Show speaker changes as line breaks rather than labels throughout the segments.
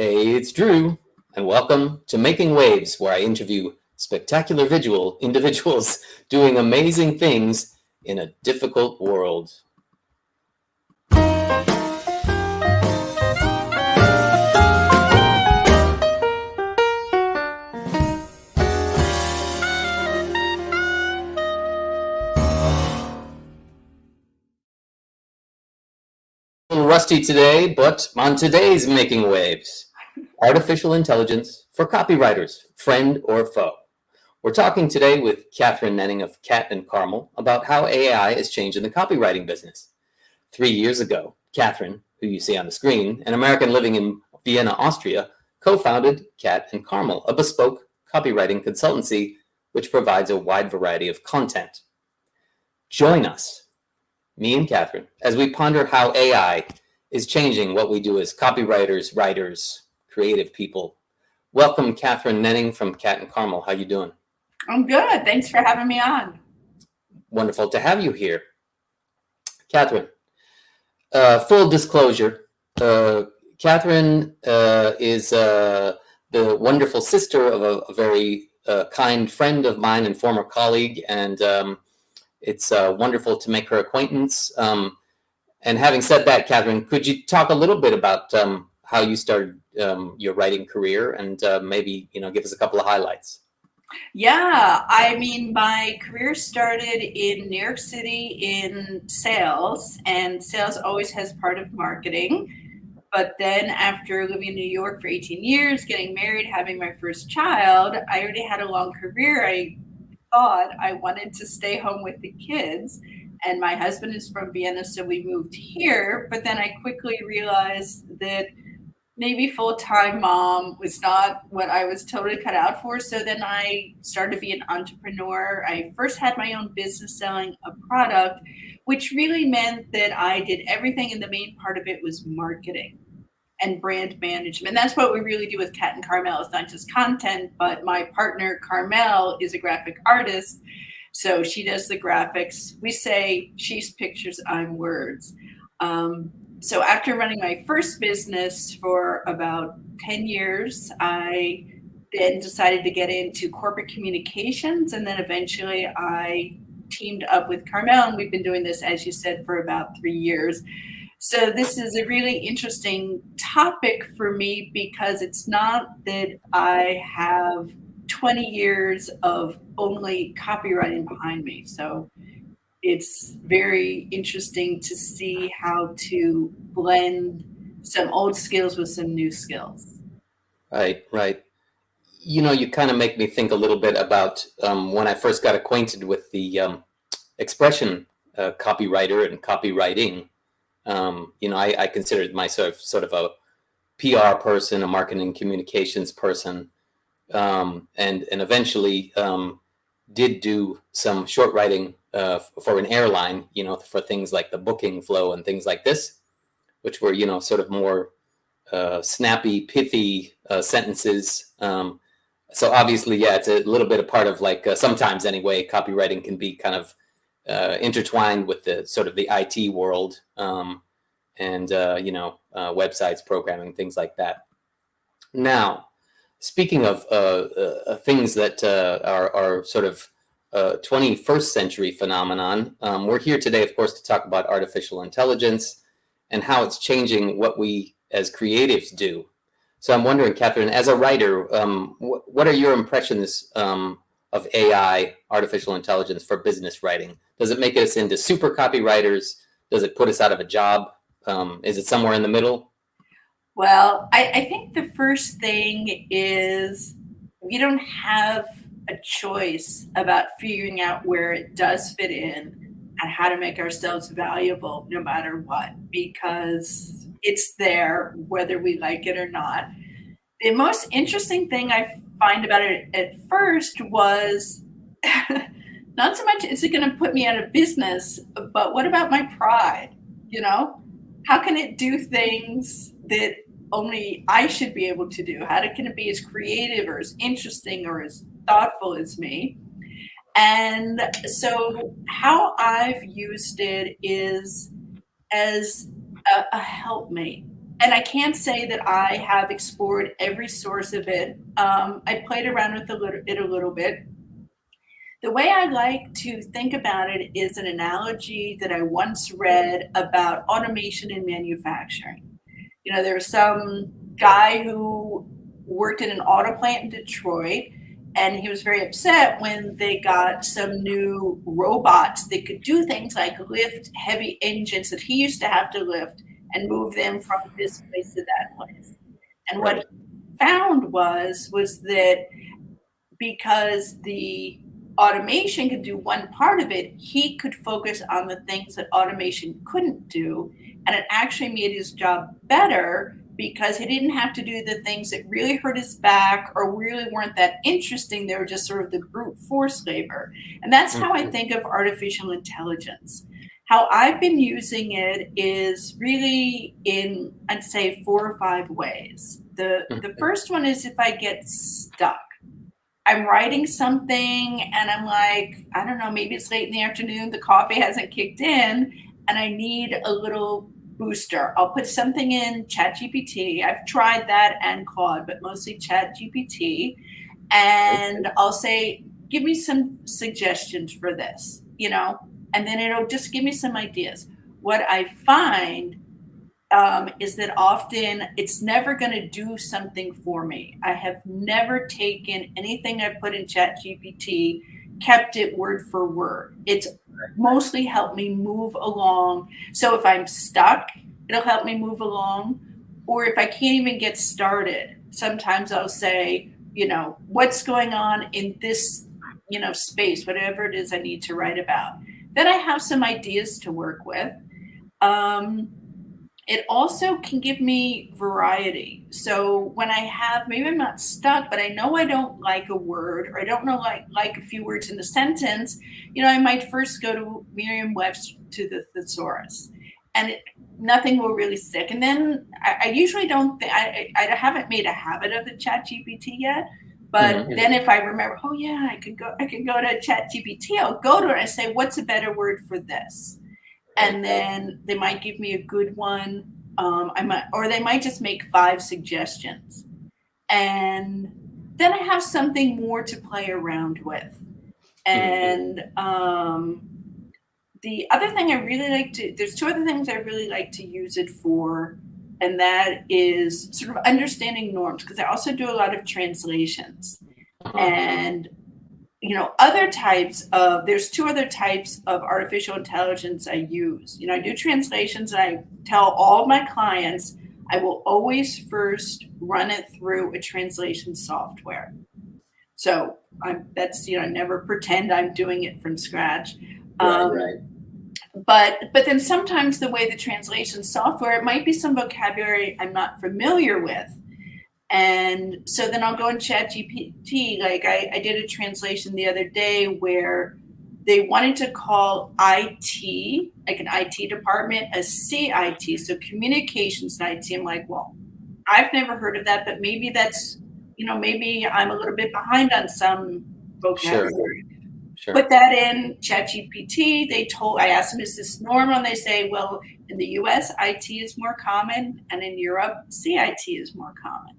Hey, it's Drew, and welcome to Making Waves, where I interview spectacular visual individuals doing amazing things in a difficult world. A little rusty today, but on today's Making Waves, artificial intelligence for copywriters, friend or foe. We're talking today with Kathryn Nenning of Kat&Carmel about how AI is changing the copywriting business. 3 years ago, Kathryn, who you see on the screen, an American living in Vienna, Austria, co-founded Kat&Carmel, a bespoke copywriting consultancy which provides a wide variety of content. Join us, me and Kathryn, as we ponder how AI is changing what we do as copywriters, writers, creative people. Welcome, Kathryn Nenning from Kat&Carmel. How you doing?
I'm good. Thanks for having me on.
Wonderful to have you here. Kathryn, full disclosure, Kathryn is the wonderful sister of a very kind friend of mine and former colleague, and it's wonderful to make her acquaintance. And having said that, Kathryn, could you talk a little bit about how you started your writing career and maybe give us a couple of highlights?
Yeah, I mean, my career started in New York City in sales, and sales always has part of marketing. But then after living in New York for 18 years, getting married, having my first child, I already had a long career. I thought I wanted to stay home with the kids. And my husband is from Vienna, so we moved here. But then I quickly realized that maybe full-time mom was not what I was totally cut out for. So then I started to be an entrepreneur. I first had my own business selling a product, which really meant that I did everything, and the main part of it was marketing and brand management. That's what we really do with Kat&Carmel. It's not just content, but my partner Carmel is a graphic artist. So she does the graphics. We say she's pictures, I'm words. So after running my first business for about 10 years, I then decided to get into corporate communications. And then eventually I teamed up with Carmel, and we've been doing this, as you said, for about 3 years. So this is a really interesting topic for me because it's not that I have 20 years of only copywriting behind me. So it's very interesting to see how to blend some old skills with some new skills.
Right. You kind of make me think a little bit about when I first got acquainted with the expression copywriter and copywriting. I considered myself sort of a PR person, a marketing communications person, and eventually did do some short writing for an airline, for things like the booking flow and things like this, which were, sort of more snappy, pithy sentences. So obviously, yeah, it's a little bit a part of sometimes anyway, copywriting can be kind of intertwined with the sort of the IT world and websites, programming, things like that. Now, speaking of things that are sort of 21st century phenomenon, we're here today, of course, to talk about artificial intelligence and how it's changing what we as creatives do. So I'm wondering, Kathryn, as a writer, what are your impressions of AI, artificial intelligence, for business writing? Does it make us into super copywriters? Does it put us out of a job? Is it somewhere in the middle?
Well, I think the first thing is we don't have a choice about figuring out where it does fit in and how to make ourselves valuable no matter what, because it's there whether we like it or not. The most interesting thing I find about it at first was not so much is it going to put me out of business, but what about my pride? How can it do things that only I should be able to do? Can it be as creative or as interesting or as thoughtful as me? And so how I've used it is as a helpmate. And I can't say that I have explored every source of it. I played around with it a little bit. The way I like to think about it is an analogy that I once read about automation in manufacturing. There was some guy who worked in an auto plant in Detroit, and he was very upset when they got some new robots that could do things like lift heavy engines that he used to have to lift and move them from this place to that place. And what
Right.
he found was that because the automation could do one part of it, he could focus on the things that automation couldn't do. And it actually made his job better because he didn't have to do the things that really hurt his back or really weren't that interesting. They were just sort of the brute force labor. And that's how I think of artificial intelligence. How I've been using it is really in, I'd say, 4 or 5 ways. The first one is if I get stuck. I'm writing something and I'm like, I don't know, maybe it's late in the afternoon, the coffee hasn't kicked in, and I need a little booster. I'll put something in ChatGPT. I've tried that and Claude, but mostly ChatGPT. And I'll say, give me some suggestions for this, and then it'll just give me some ideas. What I find is that often it's never going to do something for me. I have never taken anything I put in ChatGPT, kept it word for word. It's mostly helped me move along. So if I'm stuck, it'll help me move along. Or if I can't even get started, sometimes I'll say, what's going on in this, space, whatever it is I need to write about. Then I have some ideas to work with. It also can give me variety. So when I have, maybe I'm not stuck, but I know I don't like a word, or I don't know like a few words in the sentence, I might first go to Merriam-Webster, to the thesaurus, and nothing will really stick. And then I usually don't think, I haven't made a habit of the ChatGPT yet, but then if I remember, oh yeah, I could go to ChatGPT, I'll go to it and I say, what's a better word for this? And then they might give me a good one. They might just make 5 suggestions. And then I have something more to play around with. And the other thing I really there's 2 other things I really like to use it for, and that is sort of understanding norms, because I also do a lot of translations. And there's 2 other types of artificial intelligence I use. I do translations, and I tell all of my clients I will always first run it through a translation software. So I never pretend I'm doing it from scratch.
Right.
But then sometimes the way the translation software, it might be some vocabulary I'm not familiar with. And so then I'll go and ChatGPT. Like I did a translation the other day where they wanted to call IT, like an IT department, a CIT, so communications and IT. I'm like, well, I've never heard of that, but maybe that's, maybe I'm a little bit behind on some vocabulary.
Sure.
Put that in ChatGPT. I asked them, is this normal? And they say, well, in the US, IT is more common, and in Europe, CIT is more common.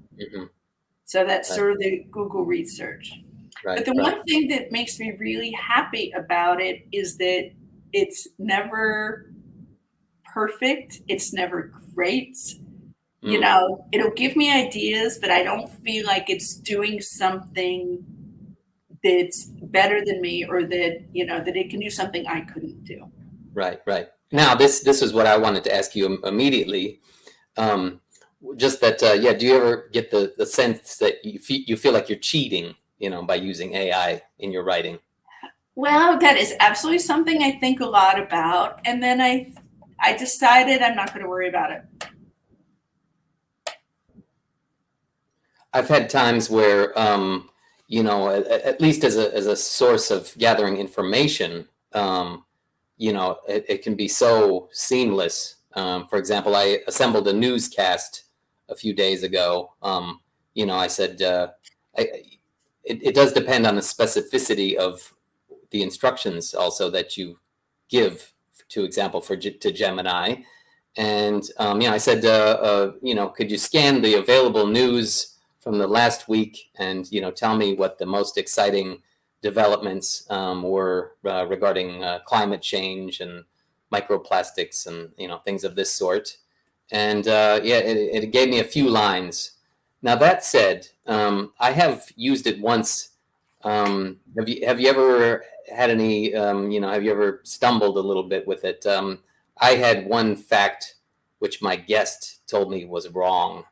So that's sort of the Google research. But the one thing that makes me really happy about it is that it's never perfect. It's never great. It'll give me ideas, but I don't feel like it's doing something that's better than me, or that, that it can do something I couldn't do.
Right. Now, this is what I wanted to ask you immediately. Just that, do you ever get the sense that you feel like you're cheating, by using AI in your writing?
Well, that is absolutely something I think a lot about. And then I decided I'm not going to worry about it.
I've had times where, at least as a source of gathering information, it can be so seamless. For example, I assembled a newscast a few days ago. I said, it does depend on the specificity of the instructions also that you give, to example, to Gemini. And I said, could you scan the available news from the last week and tell me what the most exciting developments were regarding climate change and microplastics and things of this sort. And it gave me a few lines. Now that said, I have used it once. Have you ever had any? Have you ever stumbled a little bit with it? I had one fact which my guest told me was wrong,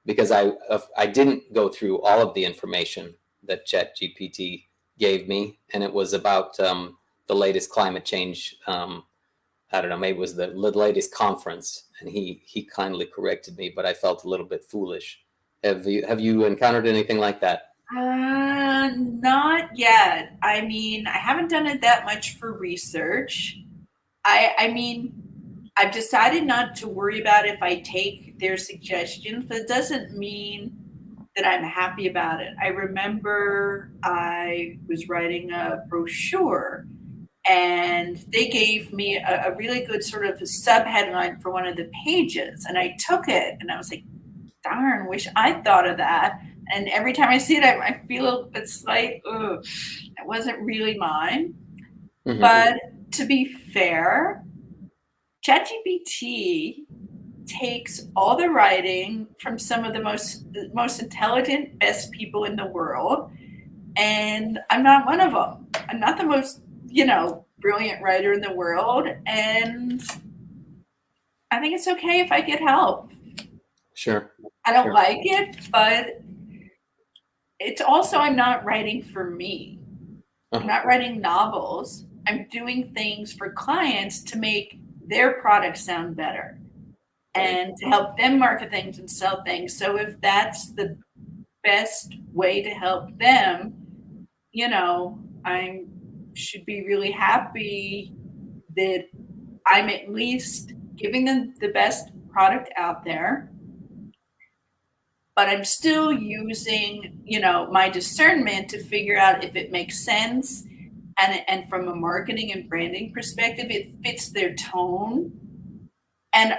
because I didn't go through all of the information that ChatGPT gave me, and it was about the latest climate change. I don't know, maybe it was the latest conference, and he kindly corrected me, but I felt a little bit foolish. Have you encountered anything like that?
Not yet. I mean, I haven't done it that much for research. I mean, I've decided not to worry about if I take their suggestions, but it doesn't mean that I'm happy about it. I remember I was writing a brochure and they gave me a really good sort of a sub-headline for one of the pages. And I took it and I was like, darn, wish I thought of that. And every time I see it, I feel it's like, ugh, it wasn't really mine. Mm-hmm. But to be fair, ChatGPT takes all the writing from some of the most intelligent, best people in the world, and I'm not one of them. I'm not the most, brilliant writer in the world, and I think it's okay if I get help.
Sure.
I don't like it, but it's also, I'm not writing for me. I'm not writing novels. I'm doing things for clients to make their products sound better and to help them market things and sell things. So if that's the best way to help them, I should be really happy that I'm at least giving them the best product out there. But I'm still using, my discernment to figure out if it makes sense. And from a marketing and branding perspective, it fits their tone. And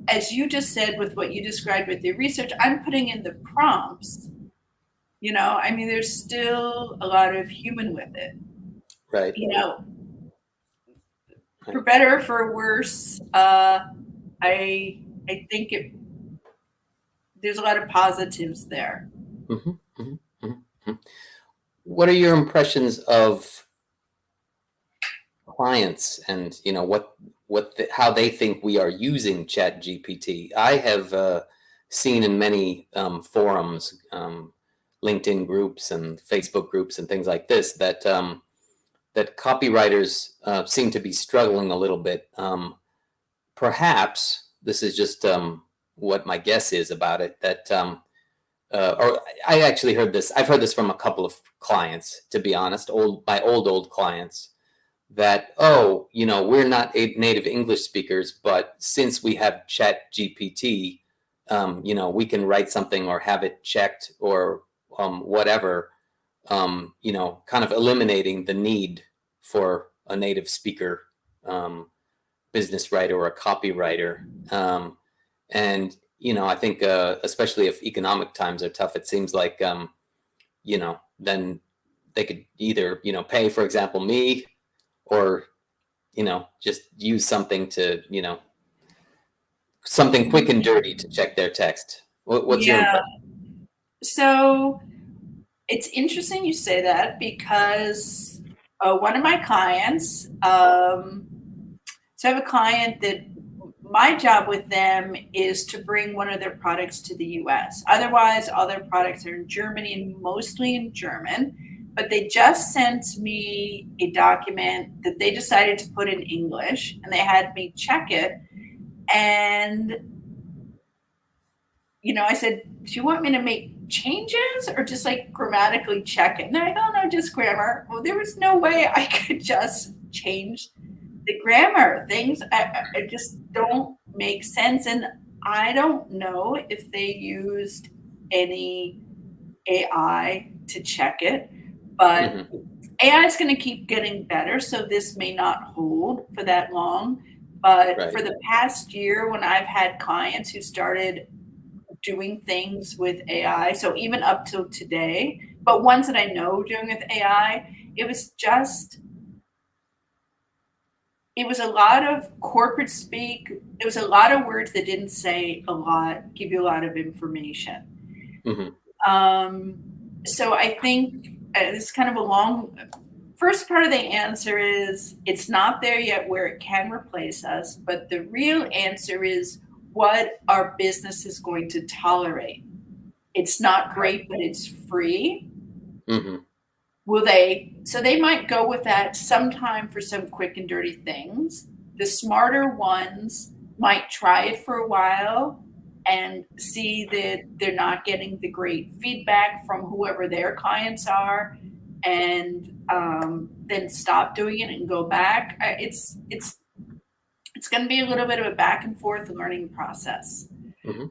as you just said with what you described with your research, I'm putting in the prompts. There's still a lot of human with it.
Right.
For better or for worse, I think there's a lot of positives there.
Mm-hmm, mm-hmm, mm-hmm. What are your impressions of clients and how they think we are using ChatGPT? I have seen in many forums, LinkedIn groups and Facebook groups and things like this that copywriters seem to be struggling a little bit. Perhaps this is just what my guess is about it, that or I actually heard this. I've heard this from a couple of clients, to be honest, my old clients, that, we're not native English speakers, but since we have ChatGPT, we can write something or have it checked or whatever, kind of eliminating the need for a native speaker, business writer or a copywriter. And, I think especially if economic times are tough, it seems like, then they could either, pay, for example, me, or, just use something to, something quick and dirty to check their text. What's your impression?
So it's interesting you say that, because one of my clients, so I have a client that my job with them is to bring one of their products to the US. Otherwise, all their products are in Germany and mostly in German. But they just sent me a document that they decided to put in English, and they had me check it. And, I said, do you want me to make changes or just like grammatically check it? And they're like, oh, no, just grammar. Well, there was no way I could just change the grammar. Things I just don't make sense. And I don't know if they used any AI to check it. But AI is going to keep getting better, so this may not hold for that long. But
Right.
for the past year, when I've had clients who started doing things with AI, so even up till today, but ones that I know doing with AI, it was just, it was a lot of corporate speak. It was a lot of words that didn't say a lot, give you a lot of information.
Hmm.
So I think it's kind of a long, first part of the answer is it's not there yet where it can replace us, but the real answer is what our business is going to tolerate. It's not great, but it's free.
Hmm.
Will they? So they might go with that sometime for some quick and dirty things. The smarter ones might try it for a while and see that they're not getting the great feedback from whoever their clients are, and then stop doing it and go back. It's going to be a little bit of a back and forth learning process.
Hmm.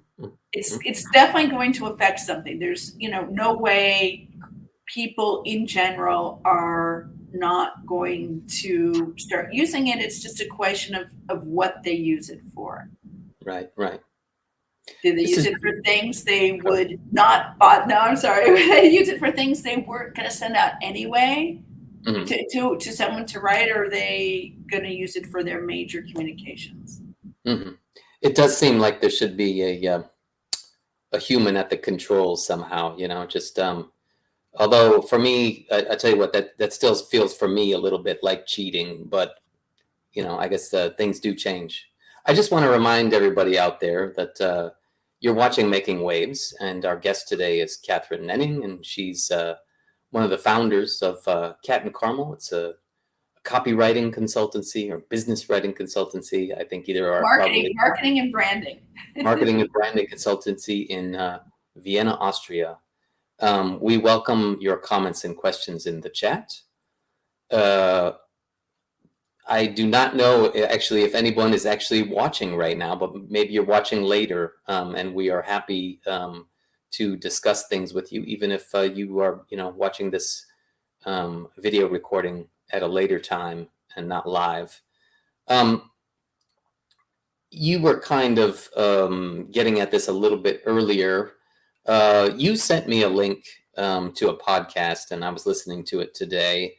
It's definitely going to affect something. There's no way people in general are not going to start using it. It's just a question of what they use it for.
Right. Right.
Do they
This
use
is
it for things they would not bought? No, I'm sorry. They use it for things they weren't going to send out anyway
mhm.
to someone to write, or are they going to use it for their major communications?
It does seem like there should be a human at the controls somehow. Just although for me, I tell you what, that still feels for me a little bit like cheating, but I guess things do change. I just want to remind everybody out there that you're watching Making Waves, and our guest today is Kathryn Nenning, and she's one of the founders of Kat&Carmel. It's a copywriting consultancy or business writing consultancy. I think either are probably
Marketing and branding.
marketing and branding consultancy in Vienna, Austria. We welcome your comments and questions in the chat. I do not know actually if anyone is actually watching right now, but maybe you're watching later, and we are happy to discuss things with you, even if you are, watching this video recording at a later time and not live. You were kind of getting at this a little bit earlier. You sent me a link to a podcast, and I was listening to it today.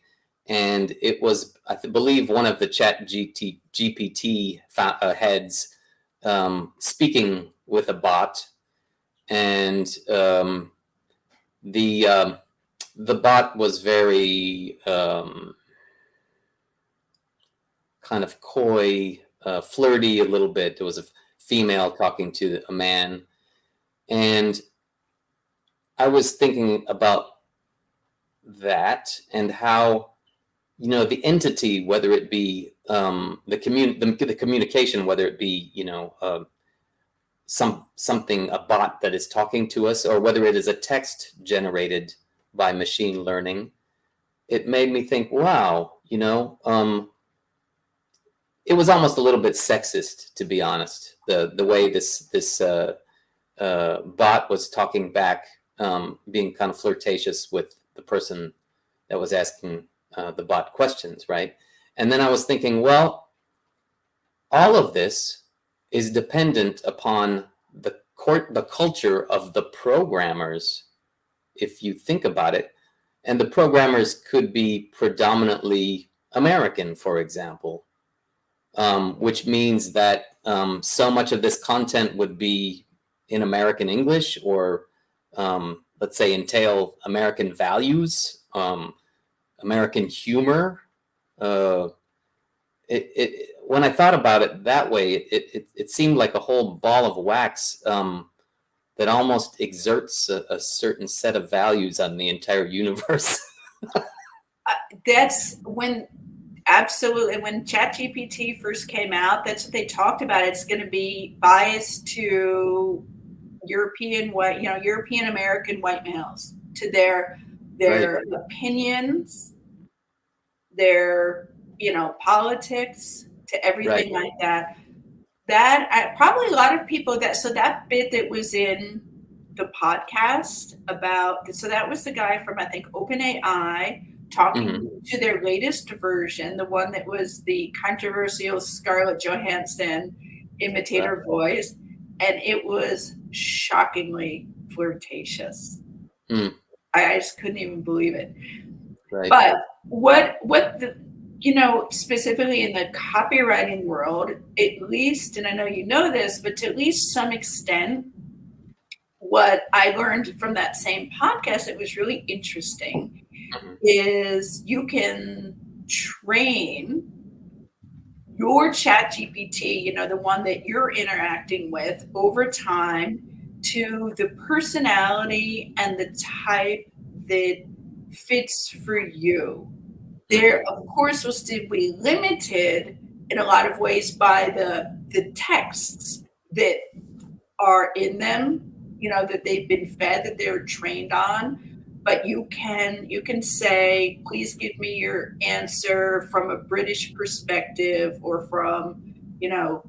And it was, I believe, one of the ChatGPT heads speaking with a bot, and the bot was very kind of coy, flirty a little bit. There was a female talking to a man, and I was thinking about that and how the entity, whether it be the communication, whether it be something, a bot that is talking to us, or whether it is a text generated by machine learning, it made me think, wow, it was almost a little bit sexist, to be honest. The way this bot was talking back, being kind of flirtatious with the person that was asking the bot questions, right? And then I was thinking, well, all of this is dependent upon the culture of the programmers, if you think about it. And the programmers could be predominantly American, for example, which means that so much of this content would be in American English, or let's say entail American values, American humor. When I thought about it that way, it seemed like a whole ball of wax that almost exerts a certain set of values on the entire universe.
That's when, absolutely, when ChatGPT first came out, that's what they talked about. It's going to be biased to European American white males, to their
Right.
opinions, their politics, to everything
Right.
like that. That probably a lot of people that bit that was in the podcast about, so that was the guy from, I think, OpenAI talking to their latest version, the one that was the controversial Scarlett Johansson imitator voice, and it was shockingly flirtatious. I just couldn't even believe it.
Right.
But what the, you know, specifically in the copywriting world, at least, and I know you know this, but to at least some extent, what I learned from that same podcast that was really interesting is you can train your ChatGPT, you know, the one that you're interacting with over time, to the personality and the type that fits for you. There, of course, will still be limited in a lot of ways by the texts that are in them, you know, that they've been fed, that they're trained on. But you can say, please give me your answer from a British perspective, or from, you know,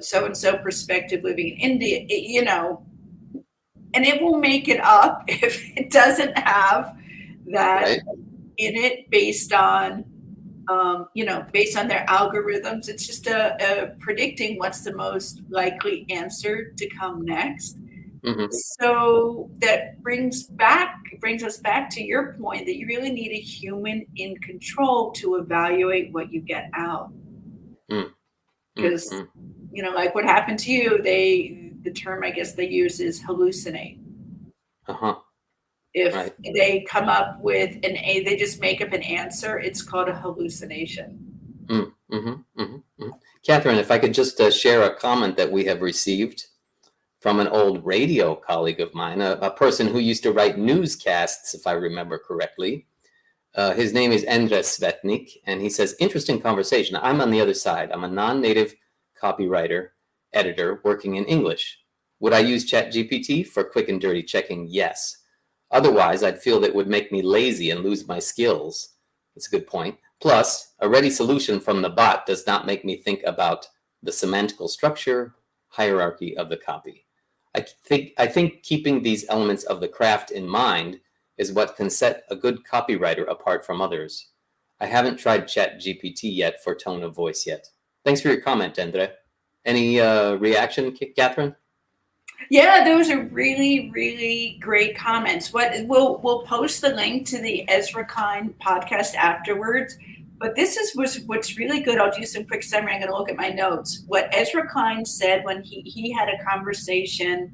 so-and-so perspective living in India, you know, and it will make it up if it doesn't have that in it based on, you know, based on their algorithms. It's just a predicting what's the most likely answer to come next. So that brings us back to your point that you really need a human in control to evaluate what you get out. Because, you know, like what happened to you, the term I guess they use is hallucinate. If they come up with they just make up an answer, it's called a hallucination.
Kathryn, if I could just share a comment that we have received from an old radio colleague of mine, a person who used to write newscasts, if I remember correctly. His name is Endre Svetnik, and he says, interesting conversation. I'm on the other side. I'm a non-native copywriter, editor, working in English. Would I use ChatGPT for quick and dirty checking? Yes. Otherwise, I'd feel that would make me lazy and lose my skills. That's a good point. Plus, a ready solution from the bot does not make me think about the semantical structure, hierarchy of the copy. I think keeping these elements of the craft in mind is what can set a good copywriter apart from others. I haven't tried ChatGPT yet for tone of voice yet. Thanks for your comment, Endre. Any reaction, Kathryn?
Yeah, those are really, really great comments. We'll post the link to the Ezra Klein podcast afterwards. But this is what's really good. I'll do some quick summary. I'm going to look at my notes. What Ezra Klein said when he had a conversation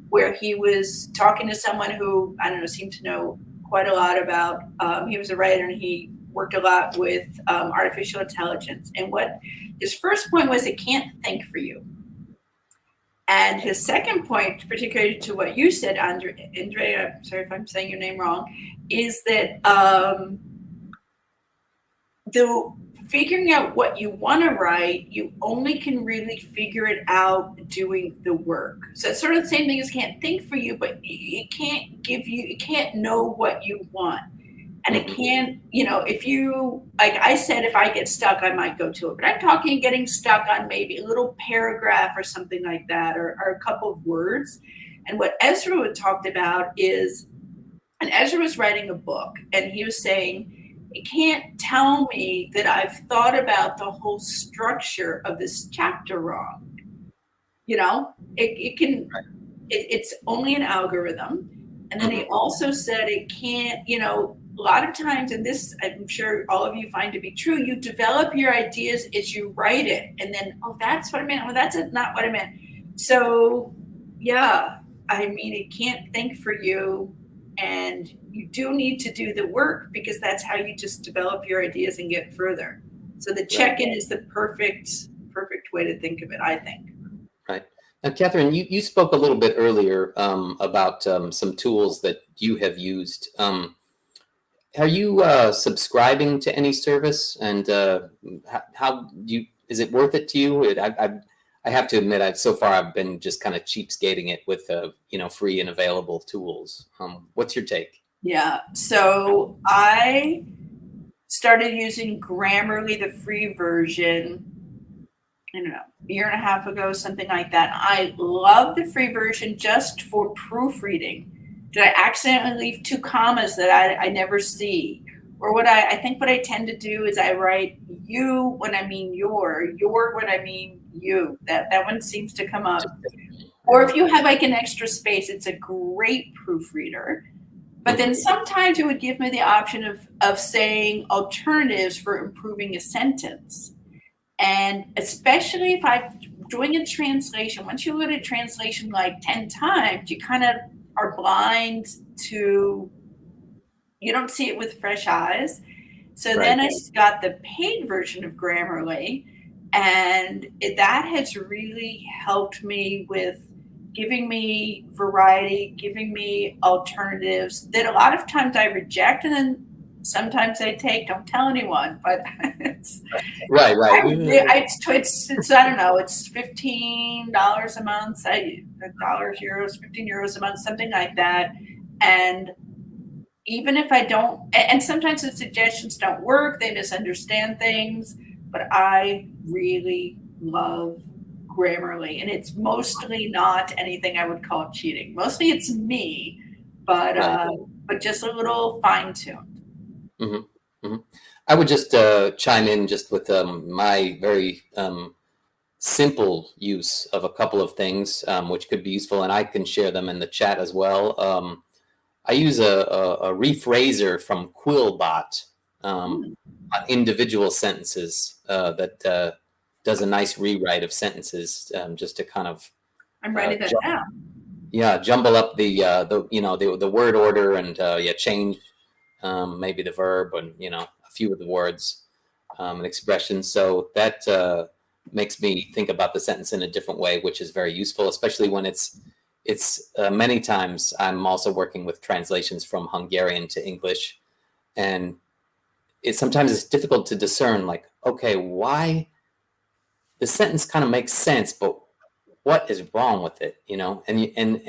where he was talking to someone who, I don't know, seemed to know quite a lot about, he was a writer and he worked a lot with artificial intelligence. And what his first point was, it can't think for you. And his second point, particularly to what you said, Andre, I'm sorry if I'm saying your name wrong, is that the figuring out what you want to write, you only can really figure it out doing the work. So it's sort of the same thing as can't think for you, but it can't know what you want. And it can't, you know, if you, like I said, if I get stuck, I might go to it. But I'm talking getting stuck on maybe a little paragraph or something like that, or a couple of words. And what Ezra had talked about is, and Ezra was writing a book, and he was saying, it can't tell me that I've thought about the whole structure of this chapter wrong. You know, it can, it's only an algorithm. And then he also said it can't, you know, a lot of times, and this I'm sure all of you find to be true, you develop your ideas as you write it. And then, oh, that's what I meant. Well, that's not what I meant. So, yeah, I mean, it can't think for you. And you do need to do the work because that's how you just develop your ideas and get further. So the check-in is the perfect way to think of it, I think.
Right. Now, Kathryn, you spoke a little bit earlier about some tools that you have used. Are you subscribing to any service, and is it worth it to you? I have to admit, so far I've been just kind of cheapskating it with free and available tools. What's your take?
Yeah, so I started using Grammarly, the free version, I don't know, a year and a half ago, something like that. I love the free version just for proofreading. Did I accidentally leave 2 commas that I never see? Or I think what I tend to do is I write you when I mean your when I mean you. That one seems to come up. Or if you have like an extra space, it's a great proofreader. But then sometimes it would give me the option of saying alternatives for improving a sentence. And especially if I'm doing a translation, once you look at a translation like 10 times, you kind of are blind to, you don't see it with fresh eyes. So then I got the paid version of Grammarly, and that has really helped me with giving me variety, giving me alternatives that a lot of times I reject, and then sometimes I take. Don't tell anyone, but it's
Right.
it's I don't know. It's $15 a month, dollars, euros, 15 euros a month, something like that, and even if I don't, and sometimes the suggestions don't work, they misunderstand things, but I really love Grammarly, and it's mostly not anything I would call cheating. Mostly it's me, but just a little fine tuned.
I would just chime in just with my very simple use of a couple of things which could be useful, and I can share them in the chat as well. I use a rephraser from Quillbot on individual sentences that does a nice rewrite of sentences just to kind of
I'm writing that down.
Yeah, jumble up the word order and change maybe the verb and a few of the words and expressions. So that makes me think about the sentence in a different way, which is very useful, especially when it's many times I'm also working with translations from Hungarian to English, and sometimes it's difficult to discern, like, okay, why the sentence kind of makes sense, but what is wrong with it, and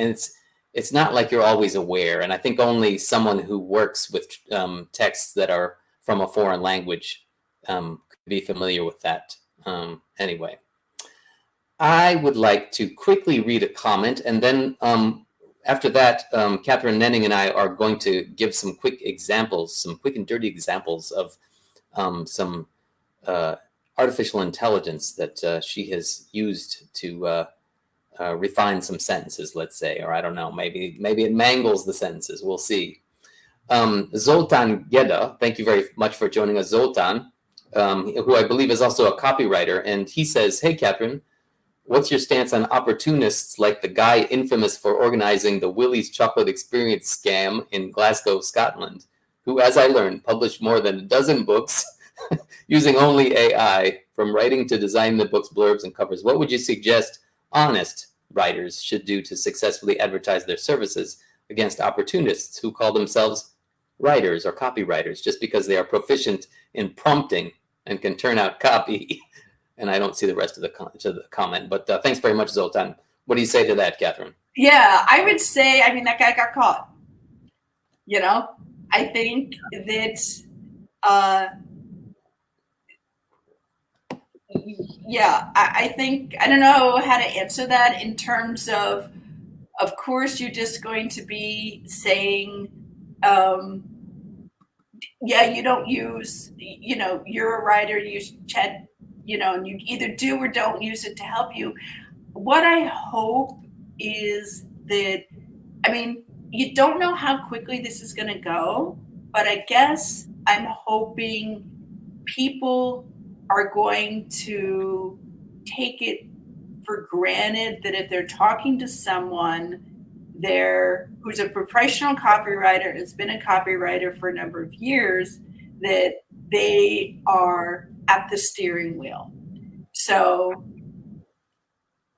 it's not like you're always aware. And I think only someone who works with texts that are from a foreign language could be familiar with that. Anyway, I would like to quickly read a comment, and then after that, Kathryn Nenning and I are going to give some quick examples, some quick and dirty examples of some artificial intelligence that she has used to refine some sentences, let's say, or I don't know, maybe it mangles the sentences. We'll see. Zoltan Geda, thank you very much for joining us, Zoltan, who I believe is also a copywriter, and he says, "Hey, Kathryn, what's your stance on opportunists like the guy infamous for organizing the Willie's Chocolate Experience scam in Glasgow, Scotland, who, as I learned, published more than a dozen books using only AI, from writing to designing the book's blurbs and covers? What would you suggest honest writers should do to successfully advertise their services against opportunists who call themselves writers or copywriters just because they are proficient in prompting and can turn out copy?" And I don't see the rest of the comment, but thanks very much, Zoltan. What do you say to that, Kathryn?
Yeah, I would say, that guy got caught. I think that, I think, I don't know how to answer that in terms of course, you're just going to be saying, you don't use, you're a writer, use chat, and you either do or don't use it to help you. What I hope is that, you don't know how quickly this is going to go, but I guess I'm hoping people are going to take it for granted that if they're talking to someone who's a professional copywriter, has been a copywriter for a number of years, that they are at the steering wheel. So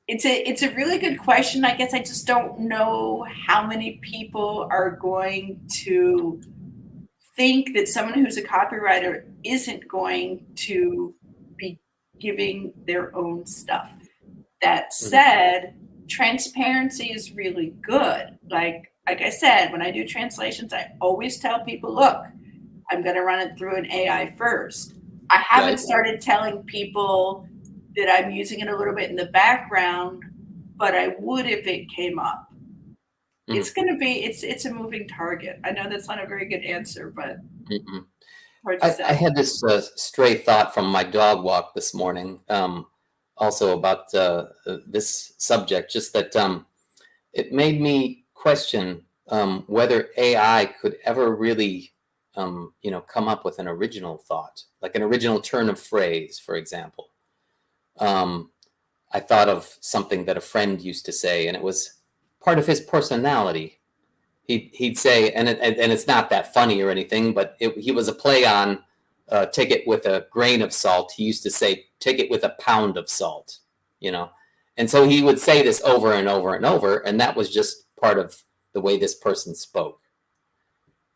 it's a really good question. I guess I just don't know how many people are going to think that someone who's a copywriter isn't going to be giving their own stuff. That said, transparency is really good. Like I said, when I do translations, I always tell people, look, I'm going to run it through an AI first. I haven't started telling people that I'm using it a little bit in the background, but I would if it came up. It's going to be, it's a moving target. I know that's not a very good answer, but. hard to
I
say.
had this stray thought from my dog walk this morning, also about this subject, just that it made me question whether AI could ever really, come up with an original thought, like an original turn of phrase, for example. Um, I thought of something that a friend used to say, and it was part of his personality. He'd say, and it's not that funny or anything, but he was a play on take it with a grain of salt. He used to say, take it with a pound of salt, you know. And so he would say this over and over and over, and that was just part of the way this person spoke.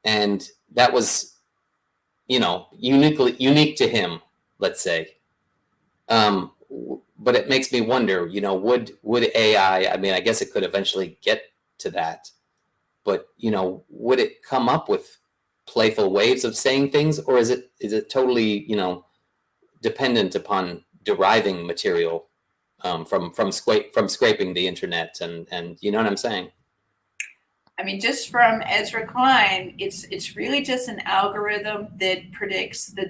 And that was, unique to him, let's say. But it makes me wonder, would AI, I mean, I guess it could eventually get to that, but would it come up with playful ways of saying things, or is it totally dependent upon deriving material from scraping the internet, and you know what I'm saying?
I mean, just from Ezra Klein, it's really just an algorithm that predicts the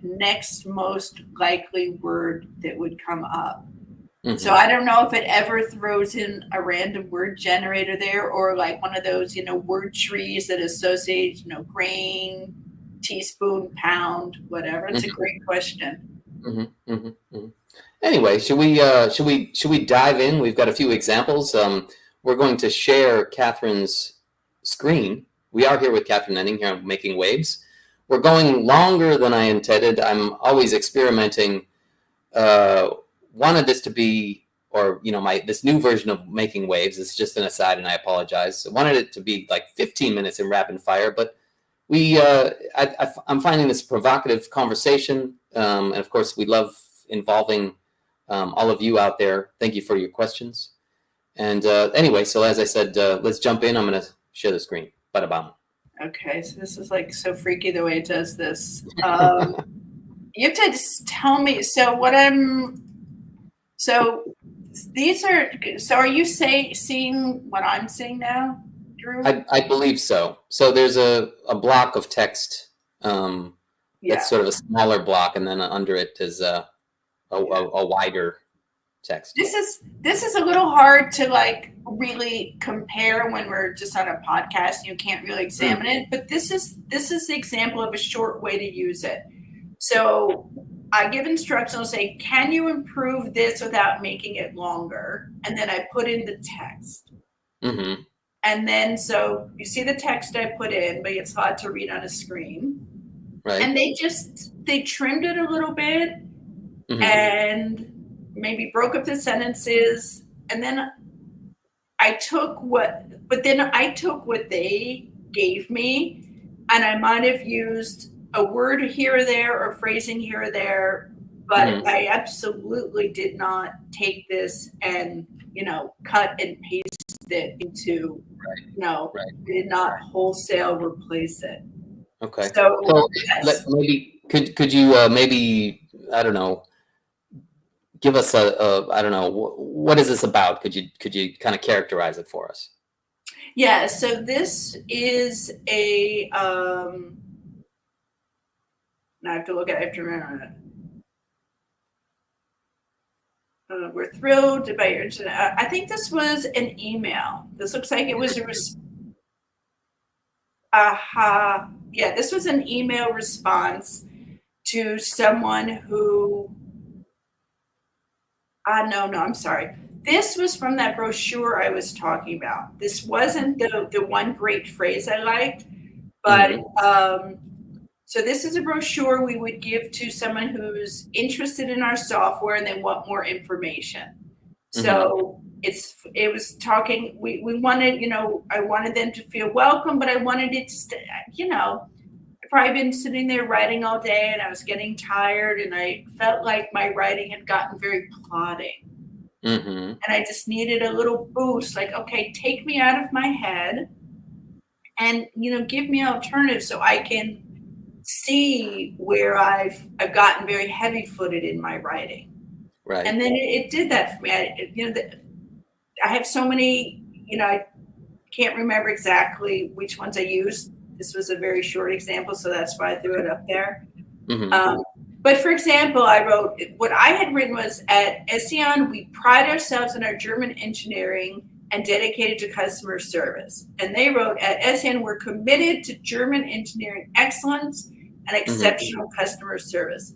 next most likely word that would come up.
Mm-hmm.
So I don't know if it ever throws in a random word generator there, or like one of those, word trees that associate, grain, teaspoon, pound, whatever. It's a great question.
Mm-hmm. Mm-hmm. Mm-hmm. Anyway, should we dive in? We've got a few examples. We're going to share Kathryn's screen. We are here with Kathryn Nenning here on Making Waves. We're going longer than I intended. I'm always experimenting. Wanted this to be, or this new version of Making Waves. It's just an aside, and I apologize. I wanted it to be like 15 minutes in rapid fire, but I'm finding this a provocative conversation, and of course, we love involving all of you out there. Thank you for your questions. And anyway, so as I said, let's jump in. I'm going to share the screen. Bada bam.
Okay, so this is like so freaky the way it does this. You have to just tell me. So are you seeing what I'm seeing now, Drew?
I believe so. So there's a block of text that's sort of a smaller block, and then under it is a wider text.
This is a little hard to like really compare when we're just on a podcast and you can't really examine it, but this is the example of a short way to use it. So I give instructions, I'll say, can you improve this without making it longer? And then I put in the text.
Mm-hmm.
And then, so you see the text I put in, but it's hard to read on a screen.
Right.
And they trimmed it a little bit, mm-hmm. and maybe broke up the sentences. And then I took what they gave me, and I might have used a word here or there or phrasing here or there, but mm-hmm. I absolutely did not take this and, cut and paste it into,
right.
Did not wholesale replace it.
Okay.
So
maybe could you maybe, I don't know, give us I don't know, what is this about? Could you kind of characterize it for us?
Yeah. So this is a, now I have to look at it, I have to remember it. We're thrilled about your, I think this was an email. This looks like it was this was an email response to someone who, no, I'm sorry. This was from that brochure I was talking about. This wasn't the one great phrase I liked, but mm-hmm. So this is a brochure we would give to someone who's interested in our software and they want more information. Mm-hmm. So it was talking, we wanted, I wanted them to feel welcome, but I wanted it to, I've probably been sitting there writing all day and I was getting tired and I felt like my writing had gotten very plodding. Mm-hmm. And I just needed a little boost, like, okay, take me out of my head and, give me alternatives so I can see where I've gotten very heavy-footed in my writing.
Right.
And then it did that for me. I have so many, I can't remember exactly which ones I used. this was a very short example, so that's why I threw it up there.
Mm-hmm.
But for example, I wrote, what I had written was, at Ession, we pride ourselves in our German engineering and dedicated to customer service. And they wrote, at Ession, we're committed to German engineering excellence and exceptional customer service.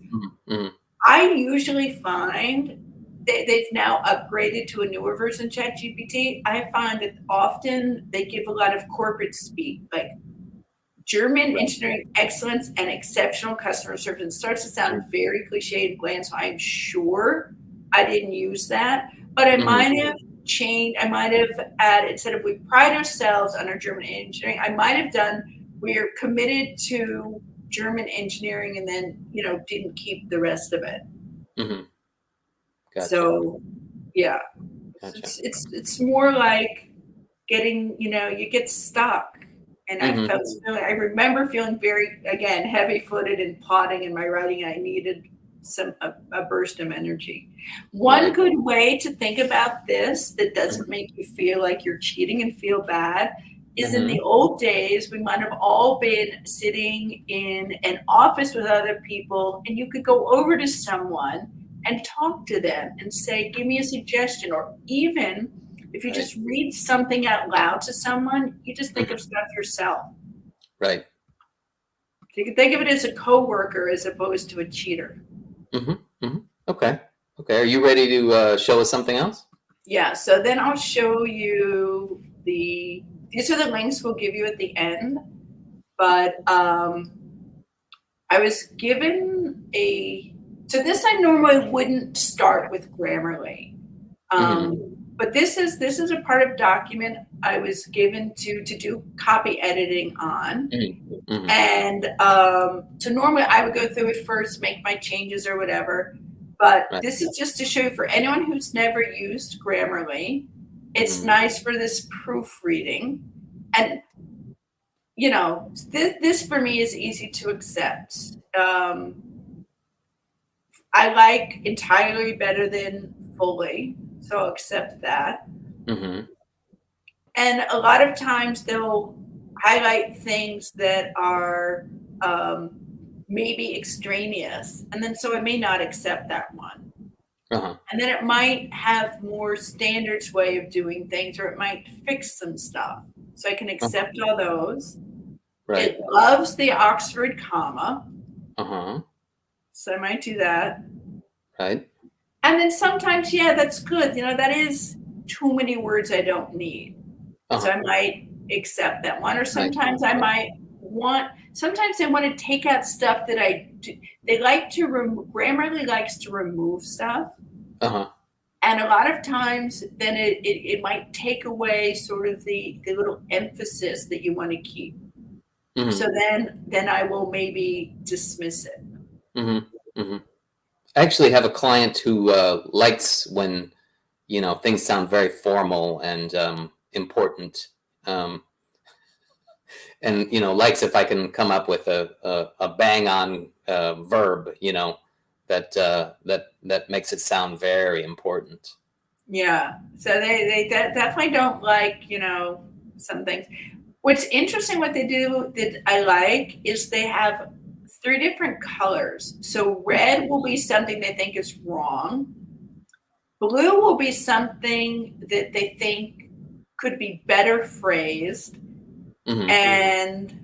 Mm-hmm.
I usually find they've now upgraded to a newer version of ChatGPT. I find that often they give a lot of corporate speak, like German engineering excellence and exceptional customer service. It starts to sound very cliche and bland, so I'm sure I didn't use that. But I might have changed, I might have added, instead of we pride ourselves on our German engineering, I might have done, we're committed to German engineering, and then, didn't keep the rest of it.
Mm-hmm. Gotcha.
So, yeah.
Gotcha.
It's more like getting, you get stuck. And I remember feeling very, again, heavy-footed and plodding in my writing. I needed a burst of energy. One good way to think about this that doesn't make you feel like you're cheating and feel bad is, in the old days, we might have all been sitting in an office with other people, and you could go over to someone and talk to them and say, give me a suggestion. Or even if you just read something out loud to someone, you just think of stuff yourself.
Right.
So you can think of it as a coworker as opposed to a cheater.
Okay. Are you ready to show us something else?
Yeah. So then I'll show you these are the links we'll give you at the end. But I was given so this I normally wouldn't start with Grammarly. But this is a part of document I was given to do copy editing on. And so normally I would go through it first, make my changes or whatever. But this is just to show you, for anyone who's never used Grammarly, it's nice for this proofreading. And, this for me is easy to accept. I like entirely better than fully. So I'll accept that. And a lot of times they'll highlight things that are maybe extraneous. And then so I may not accept that one. And then it might have more standards way of doing things, or it might fix some stuff. So I can accept all those. It loves the Oxford comma. So I might do that.
Right.
And then sometimes, that's good. That is too many words I don't need. So I might accept that one. Or sometimes I might sometimes I want to take out stuff that I do. They like to Grammarly likes to remove stuff. And a lot of times then it might take away sort of the little emphasis that you want to keep. So then I will maybe dismiss it.
I actually have a client who likes when, things sound very formal and important, and likes if I can come up with a bang-on verb, that makes it sound very important.
Yeah. So they definitely don't like, some things. What's interesting, what they do that I like, is they have 3 different colors. So red will be something they think is wrong. Blue will be something that they think could be better phrased. And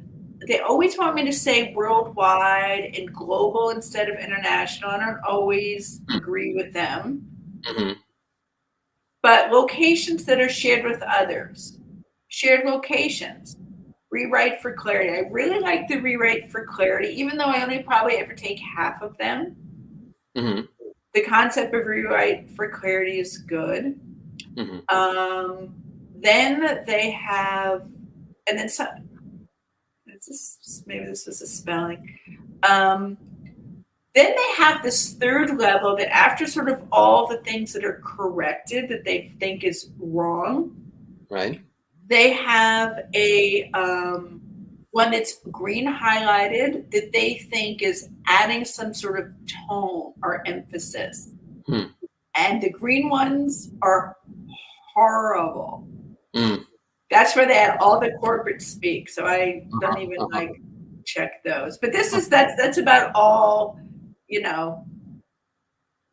they always want me to say worldwide and global instead of international. I don't always agree with them. But locations that are shared with others. Shared locations. Rewrite for clarity. I really like the rewrite for clarity, even though I only probably ever take half of them. The concept of rewrite for clarity is good. Then they have, and then some, maybe this was a spelling. Then they have this 3rd level that, after sort of all the things that are corrected that they think is wrong, they have a one that's green highlighted that they think is adding some sort of tone or emphasis. And the green ones are horrible. That's where they had all the corporate speak. So I don't even like check those. But that's about all,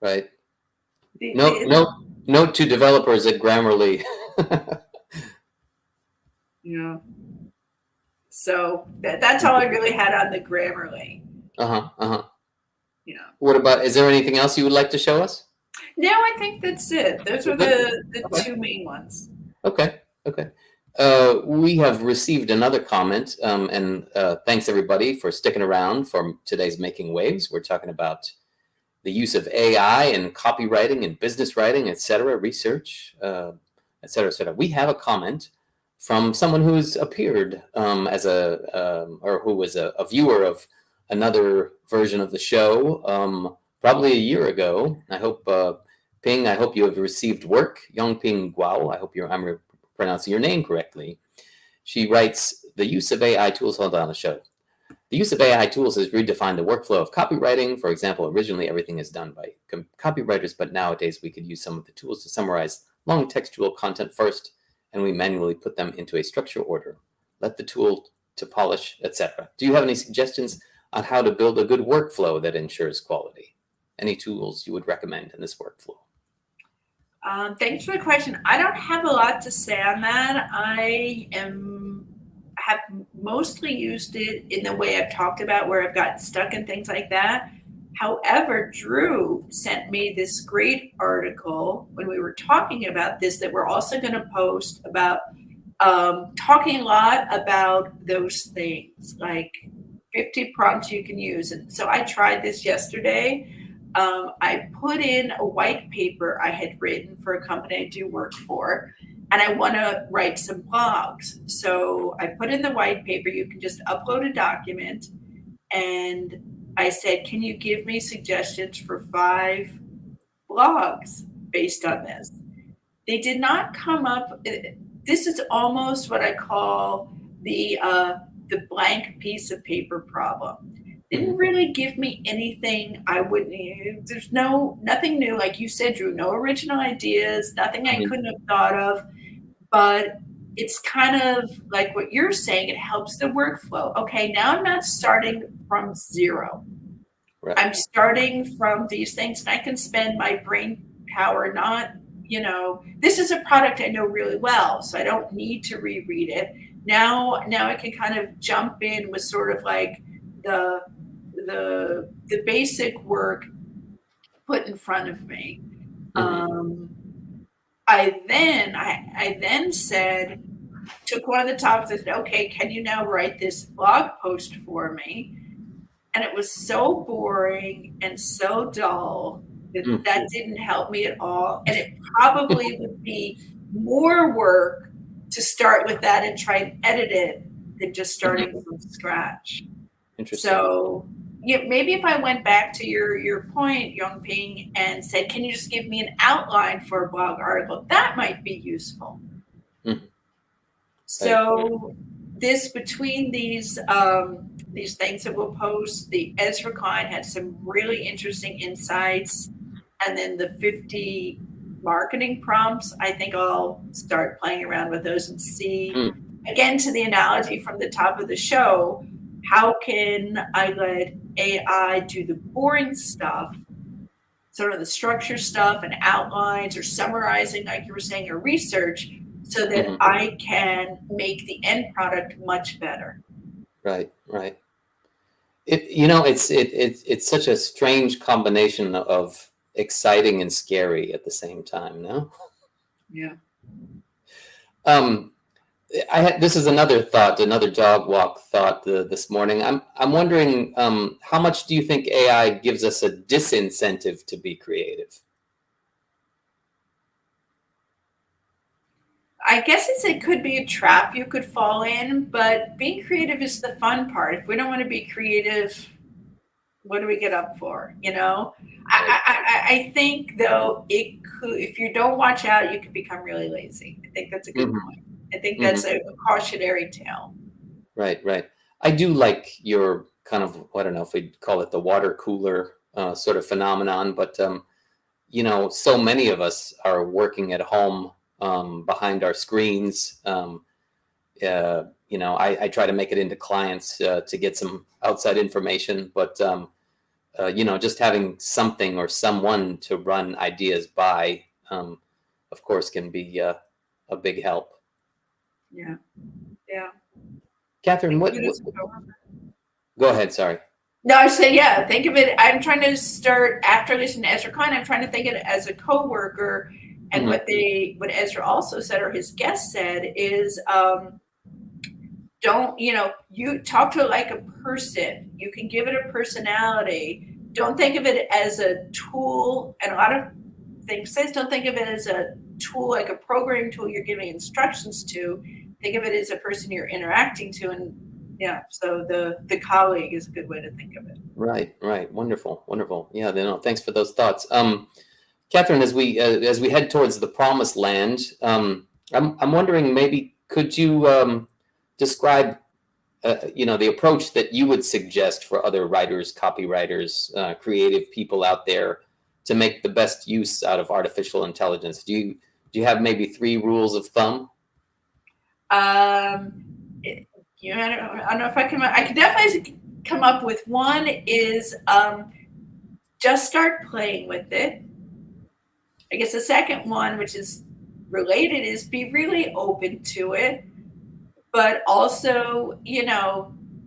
Right.
the
Note to developers at Grammarly.
So that's all I really had on the Grammarly.
What about, is there anything else you would like to show us?
No, I think that's it. Those are the two main ones.
Okay. We have received another comment, and thanks everybody for sticking around for today's Making Waves. We're talking about the use of AI in copywriting and business writing, etc., research, etc. We have a comment from someone who's appeared as or who was a viewer of another version of the show probably a year ago. I hope, Ping, I hope you have received work. Yongping Guao, I hope I'm pronouncing your name correctly. She writes, the use of AI tools, hold on a show. The use of AI tools has redefined the workflow of copywriting. For example, originally everything is done by copywriters, but nowadays we could use some of the tools to summarize long textual content first, and we manually put them into a structure order. Let the tool to polish, etc. Do you have any suggestions on how to build a good workflow that ensures quality? Any tools you would recommend in this workflow?
Thanks for the question. I don't have a lot to say on that. Have mostly used it in the way I've talked about, where I've gotten stuck and things like that. However, Drew sent me this great article when we were talking about this that we're also going to post about talking a lot about those things, like 50 prompts you can use. And so I tried this yesterday. I put in a white paper I had written for a company I do work for, and I want to write some blogs. So I put in the white paper. You can just upload a document. And I said, can you give me suggestions for 5 blogs based on this? They did not come up. This is almost what I call the blank piece of paper problem. Didn't really give me anything I wouldn't. There's nothing new, like you said, Drew. No original ideas, nothing I couldn't have thought of. But it's kind of like what you're saying. It helps the workflow. Okay, now I'm not starting from zero. Right. I'm starting from these things, and I can spend my brain power not. This is a product I know really well, so I don't need to reread it. Now I can kind of jump in with sort of like the basic work put in front of me. I then said, took one of the topics and said, okay, can you now write this blog post for me? And it was so boring and so dull that didn't help me at all. And it probably would be more work to start with that and try and edit it than just starting from scratch.
Interesting.
So maybe if I went back to your point, Yongping, and said, can you just give me an outline for a blog article? That might be useful. So this, between these things that we'll post, the Ezra Klein had some really interesting insights, and then the 50 marketing prompts. I think I'll start playing around with those and see, again, to the analogy from the top of the show, how can I let AI do the boring stuff, sort of the structure stuff and outlines or summarizing, like you were saying, or research, so that I can make the end product much better.
Right. It's such a strange combination of exciting and scary at the same time, no?
Yeah.
This is another dog walk thought this morning. I'm wondering, how much do you think AI gives us a disincentive to be creative?
I guess it could be a trap you could fall in, but being creative is the fun part. If we don't want to be creative, what do we get up for? I think, though, it could, if you don't watch out, you could become really lazy. I think that's a good point. I think that's a cautionary tale.
Right. I do like your kind of, I don't know if we'd call it the water cooler sort of phenomenon, but so many of us are working at home behind our screens. I try to make it into clients to get some outside information, but just having something or someone to run ideas by, of course, can be a big help.
Yeah. Yeah.
Kathryn, go ahead. Sorry.
No, I say, yeah, think of it. I'm trying to start after listening to Ezra Klein. I'm trying to think of it as a coworker. And what Ezra also said, or his guest said, is don't, you talk to it like a person. You can give it a personality. Don't think of it as a tool. And a lot of things says, don't think of it as a tool, like a programming tool you're giving instructions to. Think of it as a person you're interacting to. And yeah, so the colleague is a good way to think of it.
Right. Wonderful. Yeah, thanks for those thoughts. Kathryn, as we head towards the promised land, I'm wondering, maybe could you describe the approach that you would suggest for other writers, copywriters, creative people out there to make the best use out of artificial intelligence? Do you have maybe 3 rules of thumb?
I don't know if I could definitely come up with one is just start playing with it. I guess the second one, which is related, is be really open to it, but also,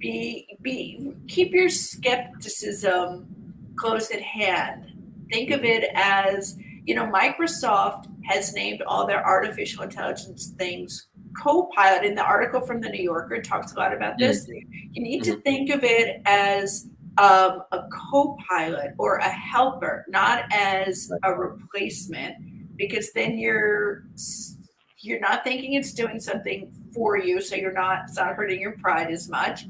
keep your skepticism close at hand. Think of it as, Microsoft has named all their artificial intelligence things Copilot. In the article from the New Yorker, it talks a lot about this. You need to think of it as a co-pilot or a helper, not as a replacement, because then you're not thinking it's doing something for you, so it's not hurting your pride as much,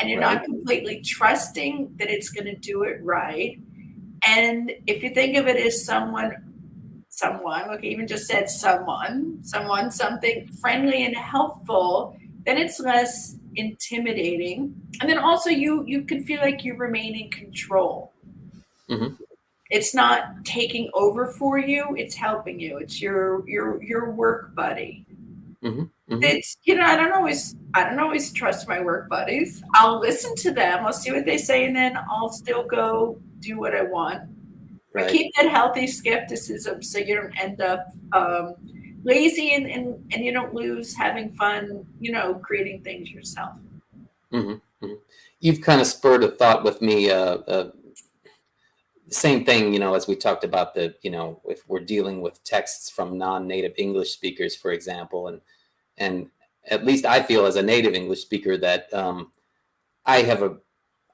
and you're not completely trusting that it's going to do it right. And if you think of it as someone, okay, even just said someone, something friendly and helpful, then it's less intimidating. And then also you can feel like you remain in control. It's not taking over for you, it's helping you. It's your work buddy. It's, I don't always trust my work buddies. I'll listen to them, I'll see what they say, and then I'll still go do what I want. But keep that healthy skepticism so you don't end up lazy and you don't lose having fun, creating things yourself.
You've kind of spurred a thought with me. Same thing, as we talked about if we're dealing with texts from non-native English speakers, for example, and at least I feel as a native English speaker that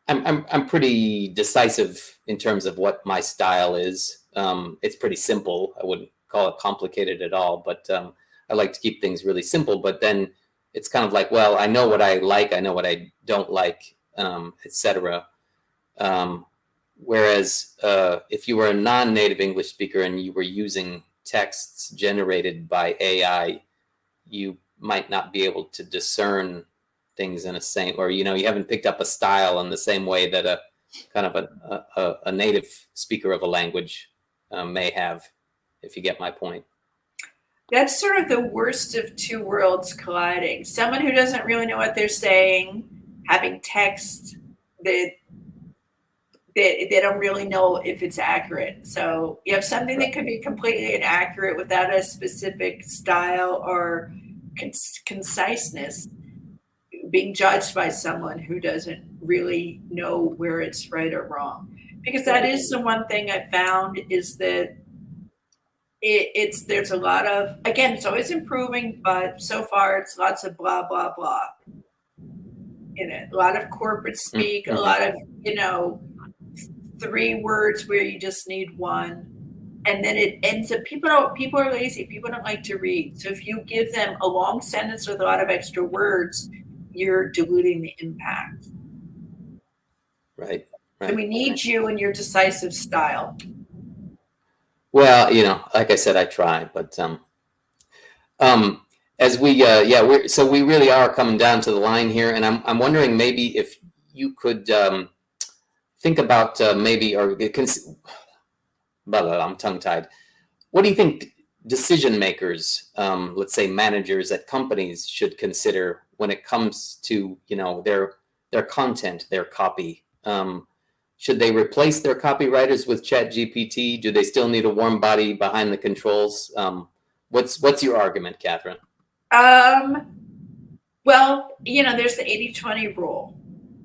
I'm pretty decisive in terms of what my style is. It's pretty simple. I wouldn't call it complicated at all, but I like to keep things really simple. But then it's kind of like, well, I know what I like, I know what I don't like, etc. Whereas if you were a non-native English speaker and you were using texts generated by AI, you might not be able to discern things in you haven't picked up a style in the same way that a kind of a native speaker of a language may have, if you get my point.
That's sort of the worst of two worlds colliding. Someone who doesn't really know what they're saying, having text that they don't really know if it's accurate. So you have something that could be completely inaccurate without a specific style or conciseness, being judged by someone who doesn't really know where it's right or wrong. Because that is the one thing I found, is that there's a lot of, again, it's always improving, but so far it's lots of blah, blah, blah in it. A lot of corporate speak, a lot of, 3 words where you just need one. And then it ends up, people are lazy. People don't like to read. So if you give them a long sentence with a lot of extra words, you're diluting the impact.
Right.
So we need you and your decisive style.
Well, like I said, I try, but as we we really are coming down to the line here, and I'm wondering maybe if you could think about I'm tongue-tied. What do you think decision makers, let's say managers at companies, should consider when it comes to, their content, their copy? Should they replace their copywriters with ChatGPT? Do they still need a warm body behind the controls? What's your argument, Kathryn?
Well, there's the 80-20 rule.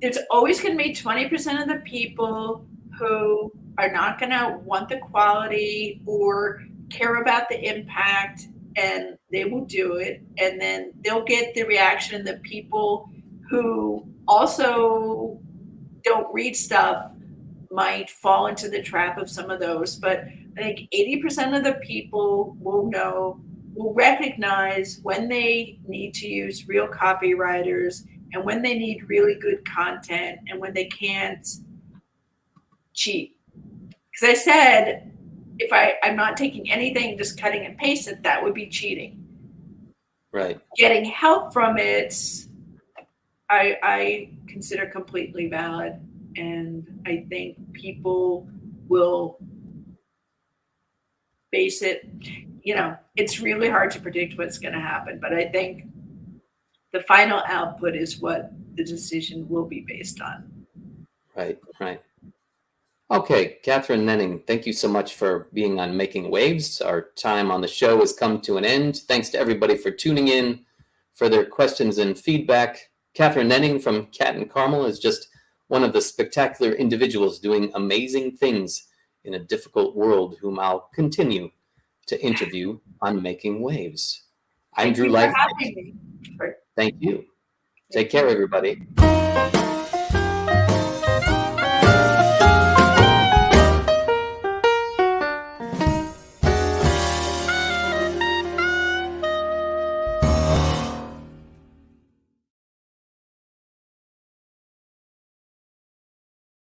There's always going to be 20% of the people who are not going to want the quality or care about the impact, and they will do it. And then they'll get the reaction that people who also don't read stuff might fall into the trap of some of those. But I think 80% of the people will recognize when they need to use real copywriters and when they need really good content and when they can't cheat. Because I said, if I'm not taking anything, just cutting and pasting, that would be cheating.
Right.
Getting help from it, I consider completely valid. And I think people will base it, it's really hard to predict what's going to happen. But I think the final output is what the decision will be based on.
Right. Okay, Kathryn Nenning, thank you so much for being on Making Waves. Our time on the show has come to an end. Thanks to everybody for tuning in, for their questions and feedback. Kathryn Nenning from Kat&Carmel is just one of the spectacular individuals doing amazing things in a difficult world, whom I'll continue to interview on Making Waves. I'm Drew Life.
Thank you for having me.
Thank you. Take care, everybody.